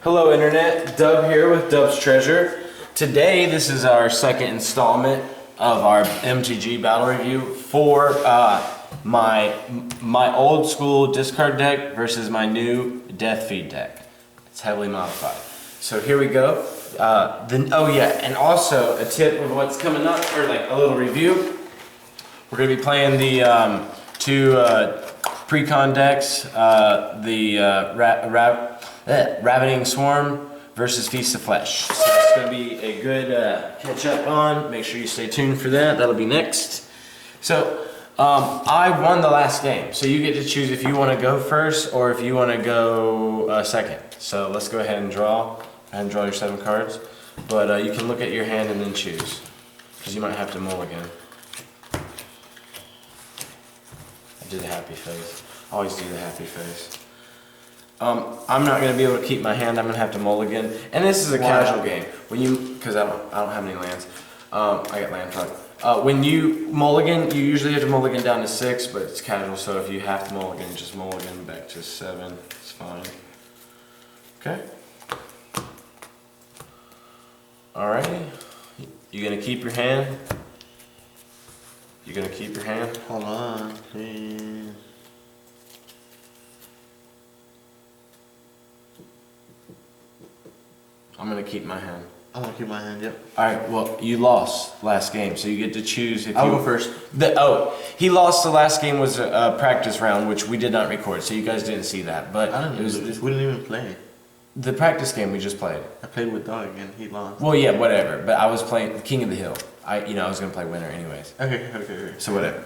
Hello Internet, Dub here with Dub's Treasure. Today this is our second installment of our MTG battle review for my old school discard deck versus my new Death Feed deck. It's heavily modified. So here we go. Oh yeah, and also a tip of what's coming up, or like a little review. We're going to be playing the two Precon decks, Ravening Swarm versus Feast of Flesh. So it's going to be a good catch up on. Make sure you stay tuned for that. That'll be next. So I won the last game. So you get to choose if you want to go first or if you want to go second. So let's go ahead and draw. And draw your 7 cards. But you can look at your hand and then choose. Because you might have to mulligan. I did a happy face. I always do the happy face. I'm not going to be able to keep my hand. I'm going to have to mulligan. And this is a casual game. When you, because I don't have any lands. I got land fuck. When you mulligan, you usually have to mulligan down to 6, but it's casual. So if you have to mulligan, just mulligan back to 7. It's fine. Okay. Alrighty. You going to keep your hand? You going to keep your hand? Hold on, please. I'm going to keep my hand. I'm gonna keep my hand, yep. Alright, well, you lost last game, so you get to choose if I'll go first. He lost the last game was a practice round, which we did not record, so you guys didn't see that. But I didn't lose. We didn't even play. The practice game we just played. I played with Dog and he lost. Well, yeah, whatever. But I was playing King of the Hill. I was gonna play winner anyways. Okay. So whatever.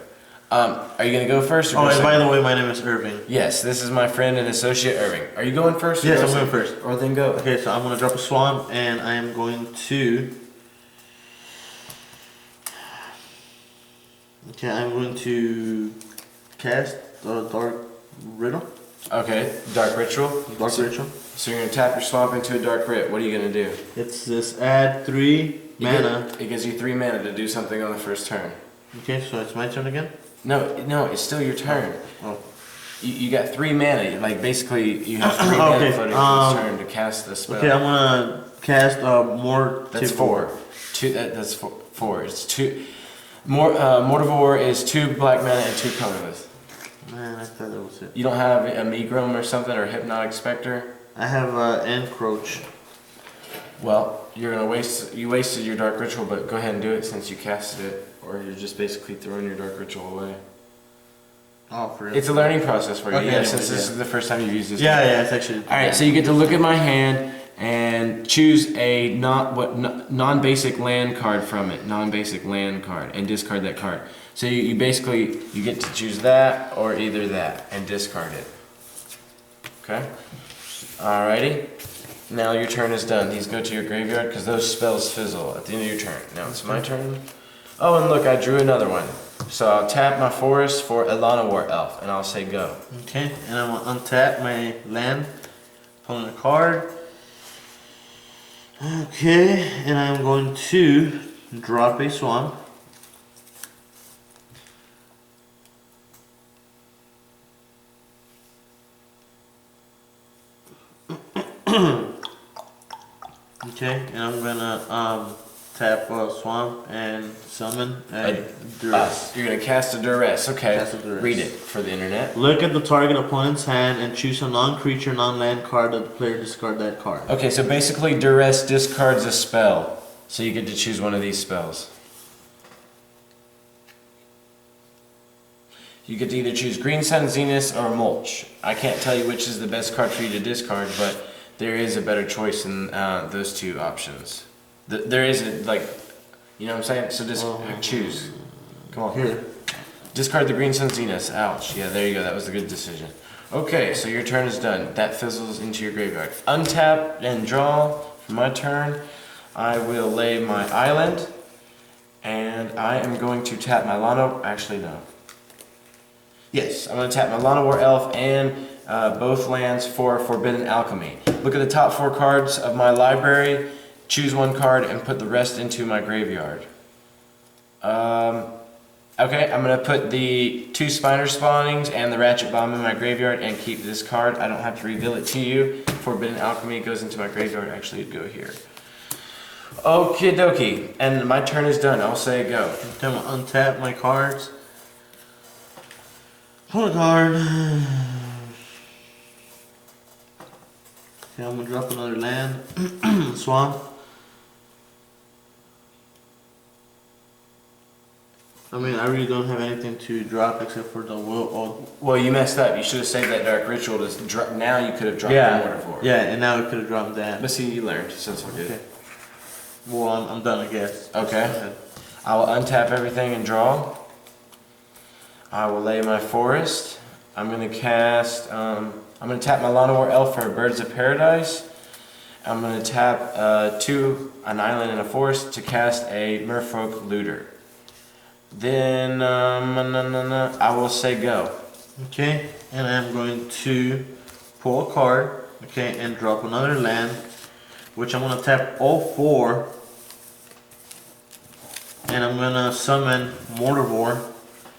Are you gonna go first? Or Oh, go and second? by the way, my name is Irving. Yes, this is my friend and associate Irving. Are you going first? Yes, go I'm going second? first. Or then go. Okay, so I'm gonna drop a Swamp and I am going to. Okay, I'm going to cast Dark Riddle. Okay, Dark Ritual. Dark Ritual. So you're gonna tap your swamp into a Dark Rit. What are you gonna do? It's this add 3 mana. It gives you 3 mana to do something on the first turn. Okay, so it's my turn again? No, it's still your turn. Oh. You got 3 mana. Like basically, you have 3 mana Okay, floating for this turn to cast the spell. Okay, I'm gonna cast more. That's 4. That's 4. It's 2. Mortivore is 2 black mana and 2 colorless. Man, I thought that was it. You don't have a Megrim or something or Hypnotic Spectre? I have Encroach. Well, you wasted your Dark Ritual, but go ahead and do it since you casted it, or you're just basically throwing your Dark Ritual away. Oh, for real? It's a learning process for you. Okay, Yeah, anyways, since this is the first time you've used this. Yeah, it's actually. Alright, so you get to look at my hand and choose a non-basic land card from it. Non-basic land card, and discard that card. So you basically, you get to choose that or either that and discard it. Okay? Alrighty. Now your turn is done. These go to your graveyard because those spells fizzle at the end of your turn. Now it's my turn. Oh, and look, I drew another one. So I'll tap my forest for Elana War Elf, and I'll say go. Okay, and I'm gonna untap my land, pulling a card. Okay, and I'm going to drop a Swamp. Okay, and I'm gonna tap a Swamp and summon a Duress. You're gonna cast a Duress. Okay. Cast a Duress. Read it for the internet. Look at the target opponent's hand and choose a non-creature, non-land card that the player discard that card. Okay, so basically Duress discards a spell. So you get to choose one of these spells. You get to either choose Green Sun, Zenith, or Mulch. I can't tell you which is the best card for you to discard, but there is a better choice in those 2 options. There is a, like, you know what I'm saying? So just choose. Come on. Here. Discard the Green Sun, Zenith. Ouch. Yeah, there you go. That was a good decision. Okay, so your turn is done. That fizzles into your graveyard. Untap and draw for my turn. I will lay my island, and I am going to tap my Lana. Actually, no. Yes, I'm going to tap my Lana War Elf and both lands for Forbidden Alchemy. Look at the top 4 cards of my library. Choose one card and put the rest into my graveyard. Okay, I'm gonna put the 2 Spiner Spawnings and the Ratchet Bomb in my graveyard and keep this card. I don't have to reveal it to you. Forbidden Alchemy goes into my graveyard. Actually, it'd go here. Okie dokie. And my turn is done. I'll say go. I'm gonna untap my cards. Pull a card. Okay, I'm gonna drop another land. Swamp. I mean, I really don't have anything to drop except for the will. Well, you messed up. You should have saved that Dark Ritual to drop. Now you could have dropped Yeah, the Mortar for. yeah, and now I could have dropped that. But see, you learned, so it's all good. Okay. Well, I'm done, I guess. Okay. I will untap everything and draw. I will lay my forest. I'm gonna cast. I'm gonna tap my Llanowar Elf for Birds of Paradise. I'm gonna tap an island and a forest to cast a Merfolk Looter. Then I will say go. Okay, and I'm going to pull a card, okay, and drop another land, which I'm gonna tap all 4, and I'm gonna summon Mortarvor,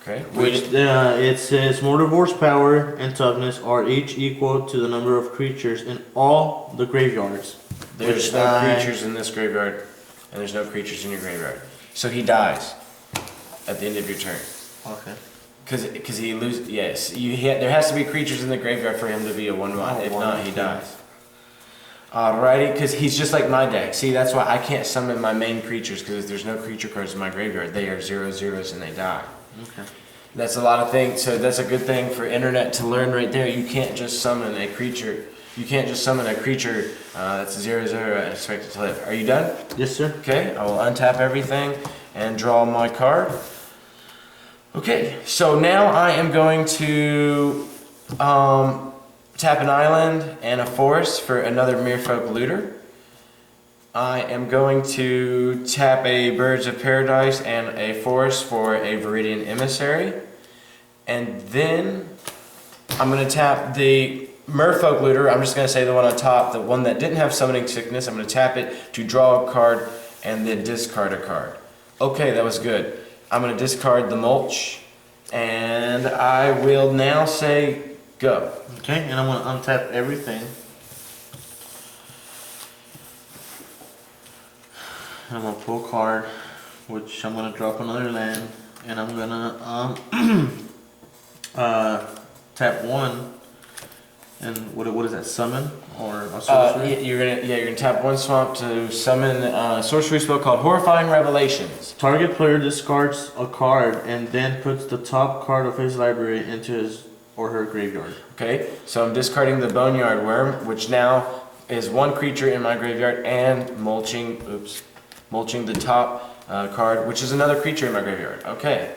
Okay. which it says Mortarvor's power and toughness are each equal to the number of creatures in all the graveyards. There's Which no I- creatures in this graveyard, and there's no creatures in your graveyard. So he dies at the end of your turn. Okay. Because he loses. Yes, there has to be creatures in the graveyard for him to be a 1/1. Oh, If wow, not, he okay. dies. Alrighty, because he's just like my deck. See, that's why I can't summon my main creatures, because there's no creature cards in my graveyard. They are 0/0s and they die. Okay. That's a lot of things. So that's a good thing for internet to learn right there. You can't just summon a creature. You can't just summon a creature that's 0/0 and expect it to live. Are you done? Yes, sir. Okay, I will untap everything and draw my card. Okay, so now I am going to tap an island and a forest for another Merfolk Looter. I am going to tap a Birds of Paradise and a forest for a Viridian Emissary. And then I'm going to tap the Merfolk Looter. I'm just going to say the one on top, the one that didn't have Summoning Sickness. I'm going to tap it to draw a card and then discard a card. Okay, that was good. I'm going to discard the Mulch, and I will now say go. Okay, and I'm gonna untap everything. I'm gonna pull a card, which I'm gonna drop another land, and I'm gonna tap 1. And what is that? Summon or a sorcery? You're gonna tap 1 swamp to summon a sorcery spell called Horrifying Revelations. Target player discards a card and then puts the top card of his library into his or her graveyard. Okay, so I'm discarding the Boneyard Worm, which now is 1 creature in my graveyard, and mulching the top card, which is another creature in my graveyard. Okay.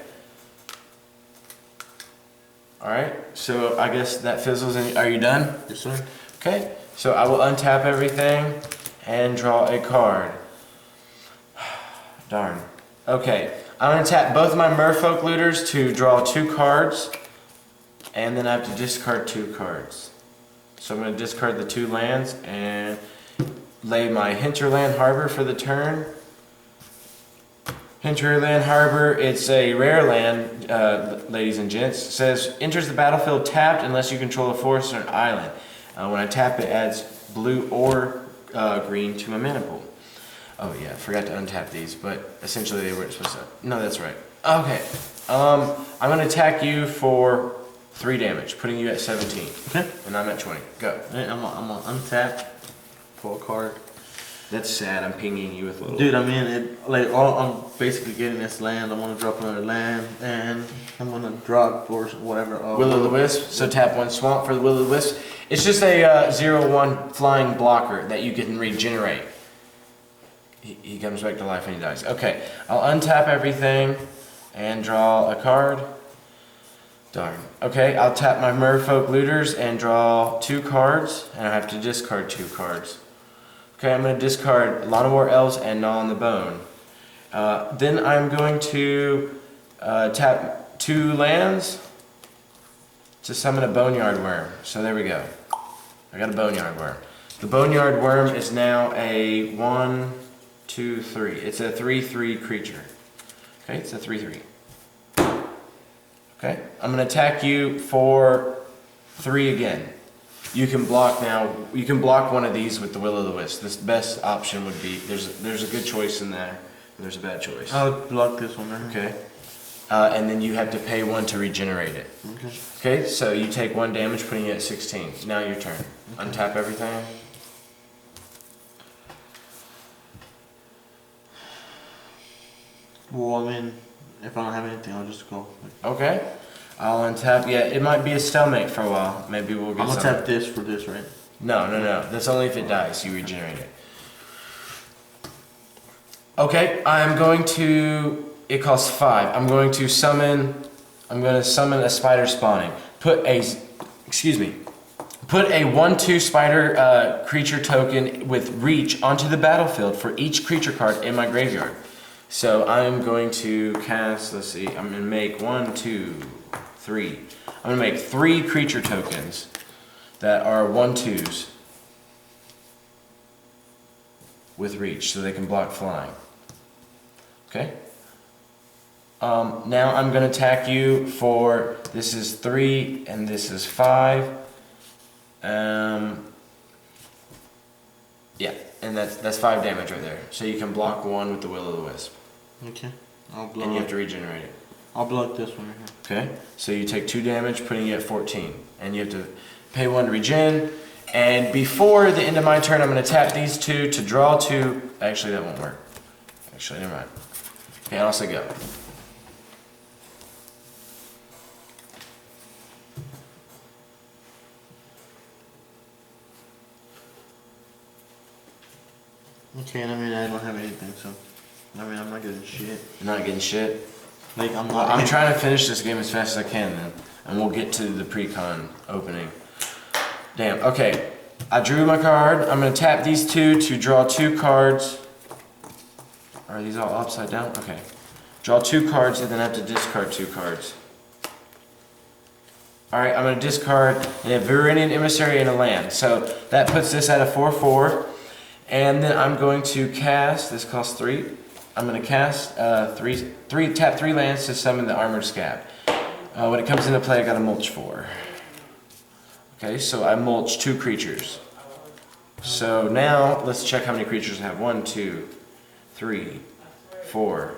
Alright, so I guess that fizzles in. Are you done? Yes, sir. Okay, so I will untap everything and draw a card. Darn. Okay, I'm going to tap both my Merfolk Looters to draw 2 cards, and then I have to discard 2 cards. So I'm going to discard the 2 lands and lay my Hinterland Harbor for the turn. Hinterland Harbor, it's a rare land, ladies and gents. It says, enters the battlefield tapped unless you control a forest or an island. When I tap it, adds blue or green to my mana pool. Oh yeah, I forgot to untap these, but essentially they weren't supposed to. No, that's right. Okay, I'm going to attack you for 3 damage, putting you at 17. Okay. And I'm at 20. Go. Hey, I'm gonna untap, pull a card. That's sad, I'm pinging you with little... Dude, I mean, I'm basically getting this land. I'm gonna drop another land, and I'm gonna drop or whatever. Will-o'-the-Wisp, so tap 1 swamp for the Will-o'-the-Wisp. It's just a 0/1 flying blocker that you can regenerate. He comes back to life and he dies. Okay, I'll untap everything and draw a card. Darn. Okay, I'll tap my Merfolk Looters and draw 2 cards, and I have to discard 2 cards. Okay, I'm going to discard Llanowar Elves and Gnaw on the Bone. Then I'm going to tap 2 lands to summon a Boneyard Worm. So there we go. I got a Boneyard Worm. The Boneyard Worm is now a 1, 2, 3. It's a 3/3 creature. Okay, it's a 3/3. Okay, I'm gonna attack you for 3 again. You can block now. You can block one of these with the Will-O-the-Wisp. This best option would be there's a good choice in there. There's a bad choice. I'll block this one there. Okay, and then you have to pay 1 to regenerate it. Okay. Okay, so you take 1 damage, putting it at 16. Now your turn. Untap everything. Well, I mean, if I don't have anything, I'll just go. Okay, I'll untap. Yeah, it might be a stalemate for a while. Maybe we'll get I'm gonna some. tap this for this, right? No. That's only if it dies. You regenerate it. Okay, I'm going to. It costs 5. I'm going to summon. I'm going to summon a spider spawning. Put a 1/2 spider creature token with reach onto the battlefield for each creature card in my graveyard. So I'm going to cast. Let's see. I'm going to make 1, 2, 3. I'm going to make 3 creature tokens that are 1/2s with reach, so they can block flying. Okay. Now I'm going to attack you for, this is 3 and this is 5. Yeah, and that's 5 damage right there. So you can block 1 with the Will-O-the-Wisp. Okay. I'll block. And you have to regenerate it. I'll block this one right here. Okay, so you take 2 damage, putting you at 14. And you have to pay 1 to regen. And before the end of my turn, I'm going to tap these 2 to draw 2. Actually, that won't work. Actually, never mind. Okay, I'll also go. Okay, and I mean, I don't have anything, so. I mean, I'm not getting shit. You're not getting shit. Like, I'm Well, not. I'm trying to finish this game as fast as I can then. And we'll get to the pre-con opening. Damn, okay. I drew my card. I'm going to tap these 2 to draw 2 cards. Are these all upside down? Okay. Draw 2 cards and then I have to discard 2 cards. Alright, I'm going to discard a Viridian Emissary and a land. So that puts this at a 4/4. And then I'm going to cast, this costs 3. I'm going to cast tap 3 lands to summon the Armored Scab. When it comes into play, I got to mulch 4. Okay, so I mulch 2 creatures. So now let's check how many creatures I have. 1, 2, 3, 4,